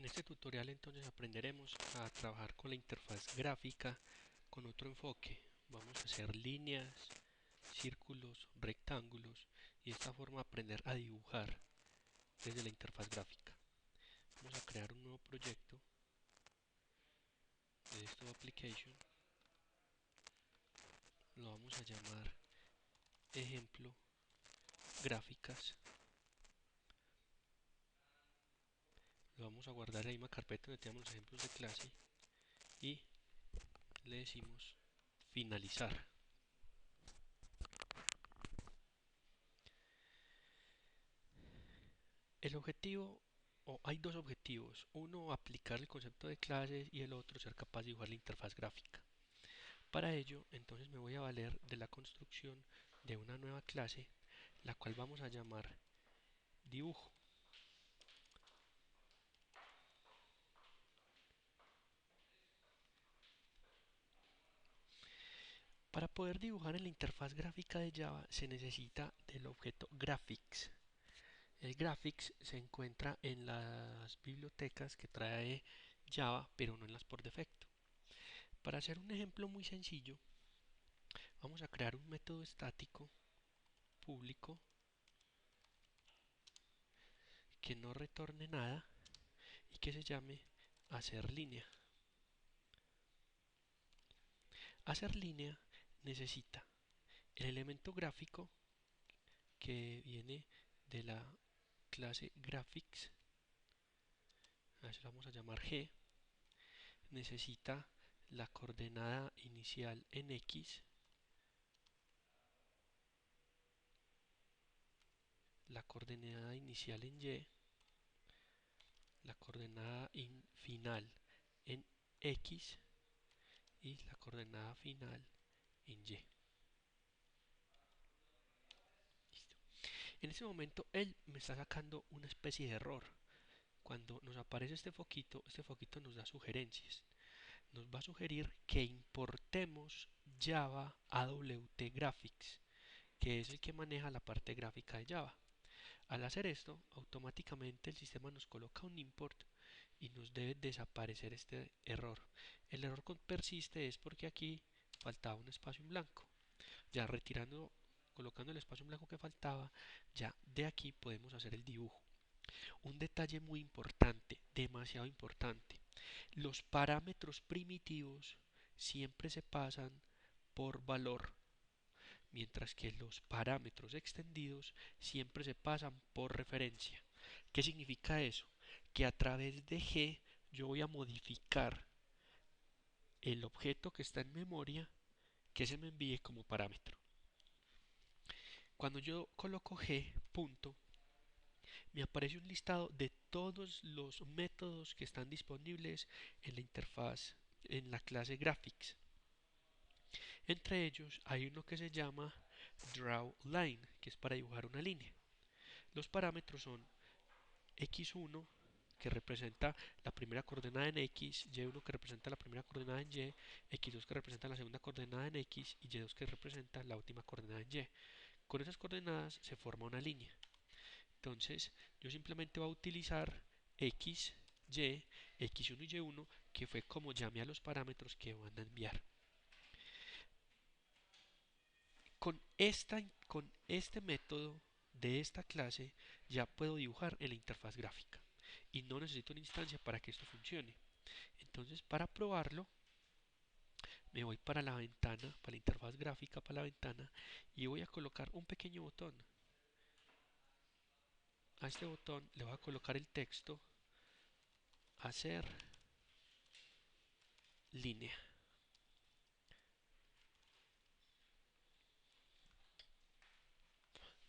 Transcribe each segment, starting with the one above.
En este tutorial entonces aprenderemos a trabajar con la interfaz gráfica con otro enfoque. Vamos a hacer líneas, círculos, rectángulos y de esta forma aprender a dibujar desde la interfaz gráfica. Vamos a crear un nuevo proyecto de Desktop Application. Lo vamos a llamar ejemplo gráficas. Lo vamos a guardar en la misma carpeta donde tenemos los ejemplos de clase y le decimos finalizar. El objetivo, o hay dos objetivos, uno aplicar el concepto de clases y el otro ser capaz de dibujar la interfaz gráfica. Para ello, entonces me voy a valer de la construcción de una nueva clase, la cual vamos a llamar dibujo. Para poder dibujar en la interfaz gráfica de Java se necesita del objeto graphics. El graphics se encuentra en las bibliotecas que trae Java, pero no en las por defecto. Para hacer un ejemplo muy sencillo, vamos a crear un método estático público que no retorne nada y que se llame hacer línea. Hacer línea necesita el elemento gráfico que viene de la clase graphics, a eso lo vamos a llamar G, necesita la coordenada inicial en X, la coordenada inicial en Y, la coordenada final en X y la coordenada final en Y. Listo. En ese momento él me está sacando una especie de error. Cuando nos aparece este foquito nos da sugerencias. Nos va a sugerir que importemos Java AWT Graphics, que es el que maneja la parte gráfica de Java. Al hacer esto, automáticamente el sistema nos coloca un import y nos debe desaparecer este error. El error persiste es porque aquí faltaba un espacio en blanco. Ya colocando el espacio en blanco que faltaba, ya de aquí podemos hacer el dibujo. Un detalle muy importante, demasiado importante. Los parámetros primitivos siempre se pasan por valor, mientras que los parámetros extendidos siempre se pasan por referencia. ¿Qué significa eso? Que a través de G yo voy a modificar el objeto que está en memoria que se me envíe como parámetro. Cuando yo coloco G, punto, me aparece un listado de todos los métodos que están disponibles en la interfaz, en la clase graphics. Entre ellos hay uno que se llama drawLine, que es para dibujar una línea. Los parámetros son x1, que representa la primera coordenada en x, y1 que representa la primera coordenada en y, x2 que representa la segunda coordenada en x y y2 que representa la última coordenada en y. Con esas coordenadas se forma una línea. Entonces yo simplemente voy a utilizar x, y, x1 y y1, que fue como llamé a los parámetros que van a enviar. Con este método de esta clase ya puedo dibujar en la interfaz gráfica y no necesito una instancia para que esto funcione. Entonces, para probarlo, me voy para la ventana, para la interfaz gráfica, para la ventana, y voy a colocar un pequeño botón. A este botón le voy a colocar el texto hacer línea.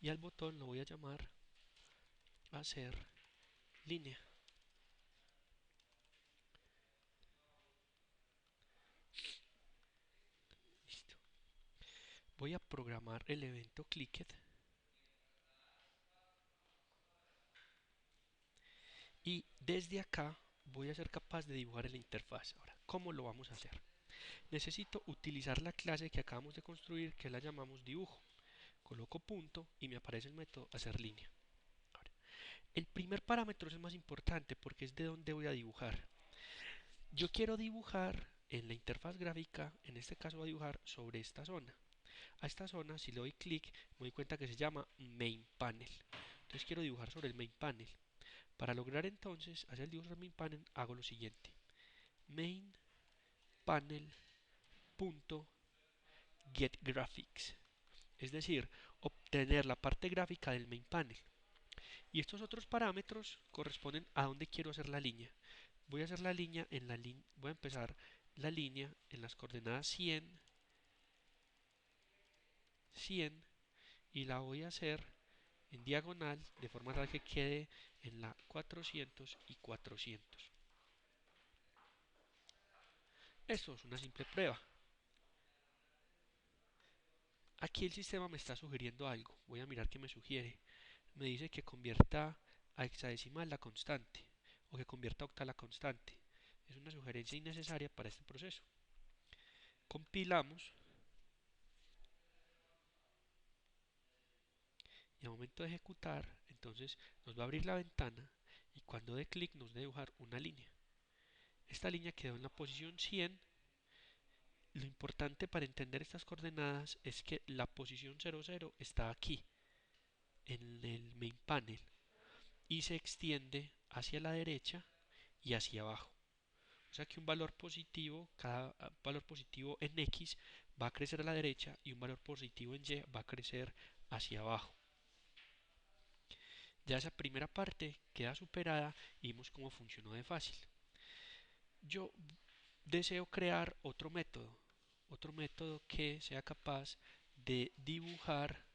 Y al botón lo voy a llamar hacer línea. Listo. Voy a programar el evento clicked y desde acá voy a ser capaz de dibujar en la interfaz. Ahora, ¿cómo lo vamos a hacer? Necesito utilizar la clase que acabamos de construir, que la llamamos dibujo. Coloco punto y me aparece el método hacer línea. Ahora, El primer parámetro es el más importante porque es de donde voy a dibujar. Yo quiero dibujar en la interfaz gráfica, en este caso voy a dibujar sobre esta zona. A esta zona, si le doy clic, me doy cuenta que se llama Main Panel. Entonces quiero dibujar sobre el Main Panel. Para lograr entonces hacer el dibujo sobre el Main Panel, hago lo siguiente. Main Panel punto get graphics, es decir, obtener la parte gráfica del Main Panel. Y estos otros parámetros corresponden a donde quiero hacer la línea. Voy a hacer la línea en la voy a empezar la línea en las coordenadas 100, 100 y la voy a hacer en diagonal de forma tal que quede en la 400 y 400. Esto es una simple prueba. Aquí el sistema me está sugiriendo algo. Voy a mirar qué me sugiere. Me dice que convierta a hexadecimal la constante o que convierta a octal la constante. Es una sugerencia innecesaria para este proceso. Compilamos y al momento de ejecutar, entonces nos va a abrir la ventana y cuando dé clic nos debe dibujar una línea. Esta línea quedó en la posición 100. Lo importante para entender estas coordenadas es que la posición 00 está aquí, en el main panel, y se extiende hacia la derecha y hacia abajo. O sea que un valor positivo, cada valor positivo en X va a crecer a la derecha y un valor positivo en Y va a crecer hacia abajo. Ya esa primera parte queda superada y vimos cómo funcionó de fácil. Yo deseo crear otro método que sea capaz de dibujar,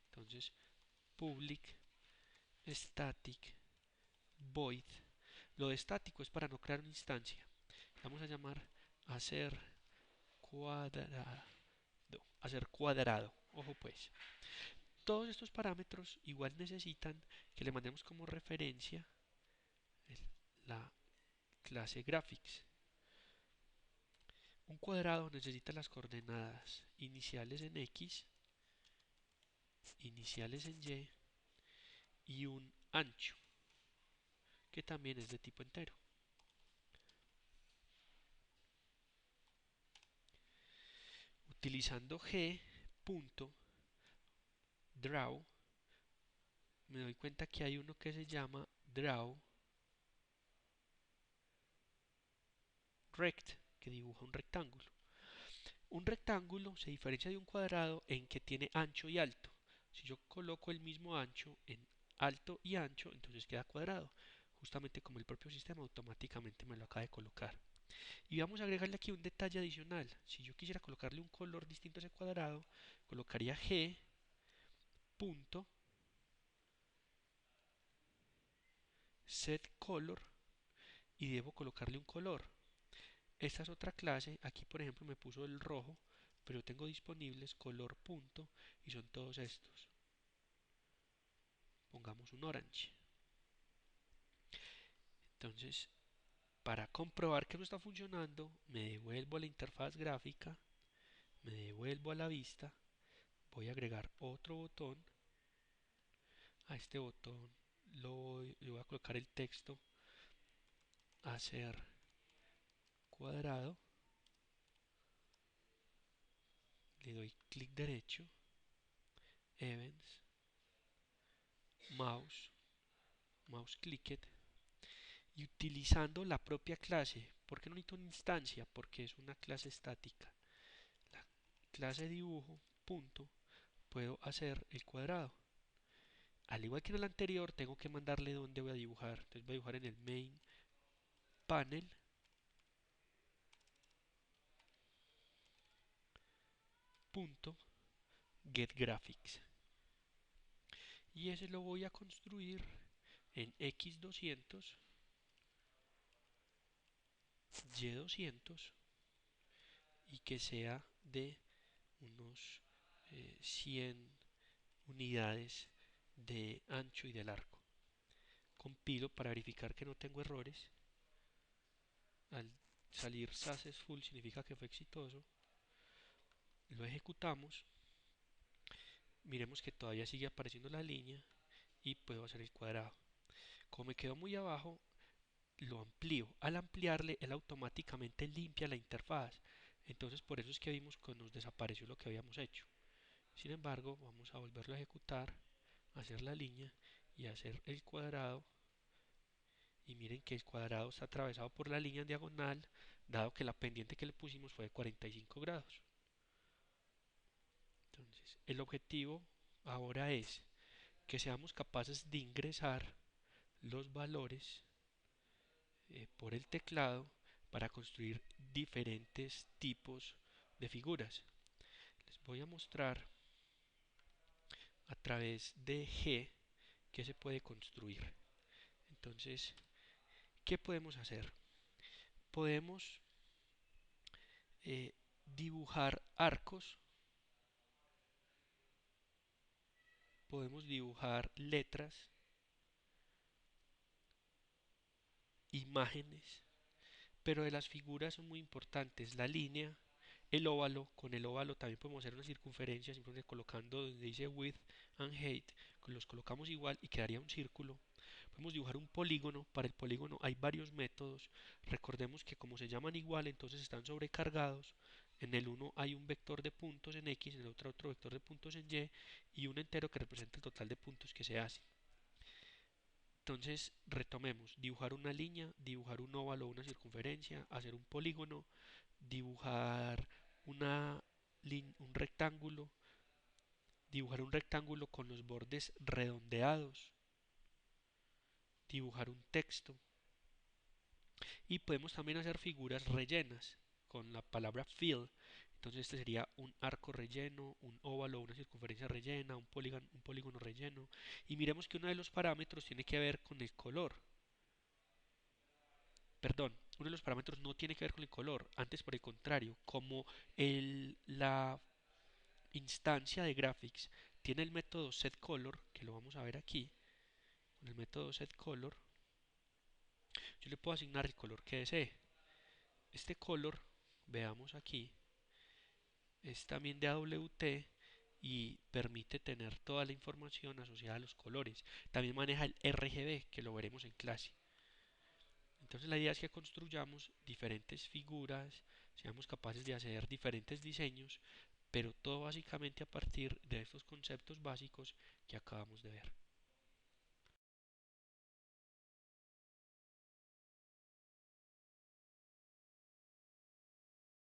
entonces public static void. Lo de estático es para no crear una instancia. Vamos a llamar hacer cuadrado. Hacer cuadrado. Ojo pues. Todos estos parámetros igual necesitan que le mandemos como referencia la clase graphics. Un cuadrado necesita las coordenadas iniciales en X, iniciales en y un ancho, que también es de tipo entero. Utilizando g.draw, me doy cuenta que hay uno que se llama draw rect, que dibuja un rectángulo. Un rectángulo se diferencia de un cuadrado en que tiene ancho y alto. Si yo coloco el mismo ancho en alto y ancho, entonces queda cuadrado, justamente como el propio sistema automáticamente me lo acaba de colocar. Y vamos a agregarle aquí un detalle adicional. Si yo quisiera colocarle un color distinto a ese cuadrado, colocaría g punto set color y debo colocarle un color. Esta es otra clase. Aquí por ejemplo me puso el rojo, pero tengo disponibles color punto y son todos estos. Pongamos un orange. Entonces, para comprobar que no está funcionando, me devuelvo a la interfaz gráfica, me devuelvo a la vista, voy a agregar otro botón. A este botón le voy a colocar el texto hacer cuadrado, le doy clic derecho, events, mouse, mouse clicked y utilizando la propia clase. ¿Por qué no necesito una instancia? Porque es una clase estática. La clase dibujo punto puedo hacer el cuadrado. Al igual que en el anterior, tengo que mandarle dónde voy a dibujar. Entonces voy a dibujar en el main panel punto get graphics. Y ese lo voy a construir en X200, Y200 y que sea de unos 100 unidades de ancho y de largo. Compilo para verificar que no tengo errores. Al salir successful significa que fue exitoso. Lo ejecutamos. Miremos que todavía sigue apareciendo la línea y puedo hacer el cuadrado. Como me quedó muy abajo, lo amplío. Al ampliarle, él automáticamente limpia la interfaz. Entonces por eso es que vimos que nos desapareció lo que habíamos hecho. Sin embargo, vamos a volverlo a ejecutar, hacer la línea y hacer el cuadrado. Y miren que el cuadrado está atravesado por la línea en diagonal, dado que la pendiente que le pusimos fue de 45 grados. Entonces, el objetivo ahora es que seamos capaces de ingresar los valores por el teclado para construir diferentes tipos de figuras. Les voy a mostrar a través de G que se puede construir. Entonces, ¿qué podemos hacer? Podemos dibujar arcos, podemos dibujar letras, imágenes, pero de las figuras son muy importantes la línea, el óvalo. Con el óvalo también podemos hacer una circunferencia simplemente colocando donde dice width and height, los colocamos igual y quedaría un círculo. Podemos dibujar un polígono. Para el polígono hay varios métodos. Recordemos que como se llaman igual, entonces están sobrecargados. En el uno hay un vector de puntos en X, en el otro vector de puntos en Y y un entero que representa el total de puntos que se hace. Entonces, retomemos, dibujar una línea, dibujar un óvalo o una circunferencia, hacer un polígono, dibujar una, un rectángulo, dibujar un rectángulo con los bordes redondeados, dibujar un texto y podemos también hacer figuras rellenas con la palabra fill. Entonces este sería un arco relleno, un óvalo, una circunferencia rellena, un polígono relleno. Y miremos que uno de los parámetros tiene que ver con el color. Perdón, uno de los parámetros no tiene que ver con el color, antes por el contrario, como la instancia de graphics tiene el método setColor, que lo vamos a ver aquí, con el método setColor, yo le puedo asignar el color que desee. Este color, veamos aquí, es también de AWT y permite tener toda la información asociada a los colores. También maneja el RGB, que lo veremos en clase. Entonces la idea es que construyamos diferentes figuras, seamos capaces de hacer diferentes diseños, pero todo básicamente a partir de estos conceptos básicos que acabamos de ver.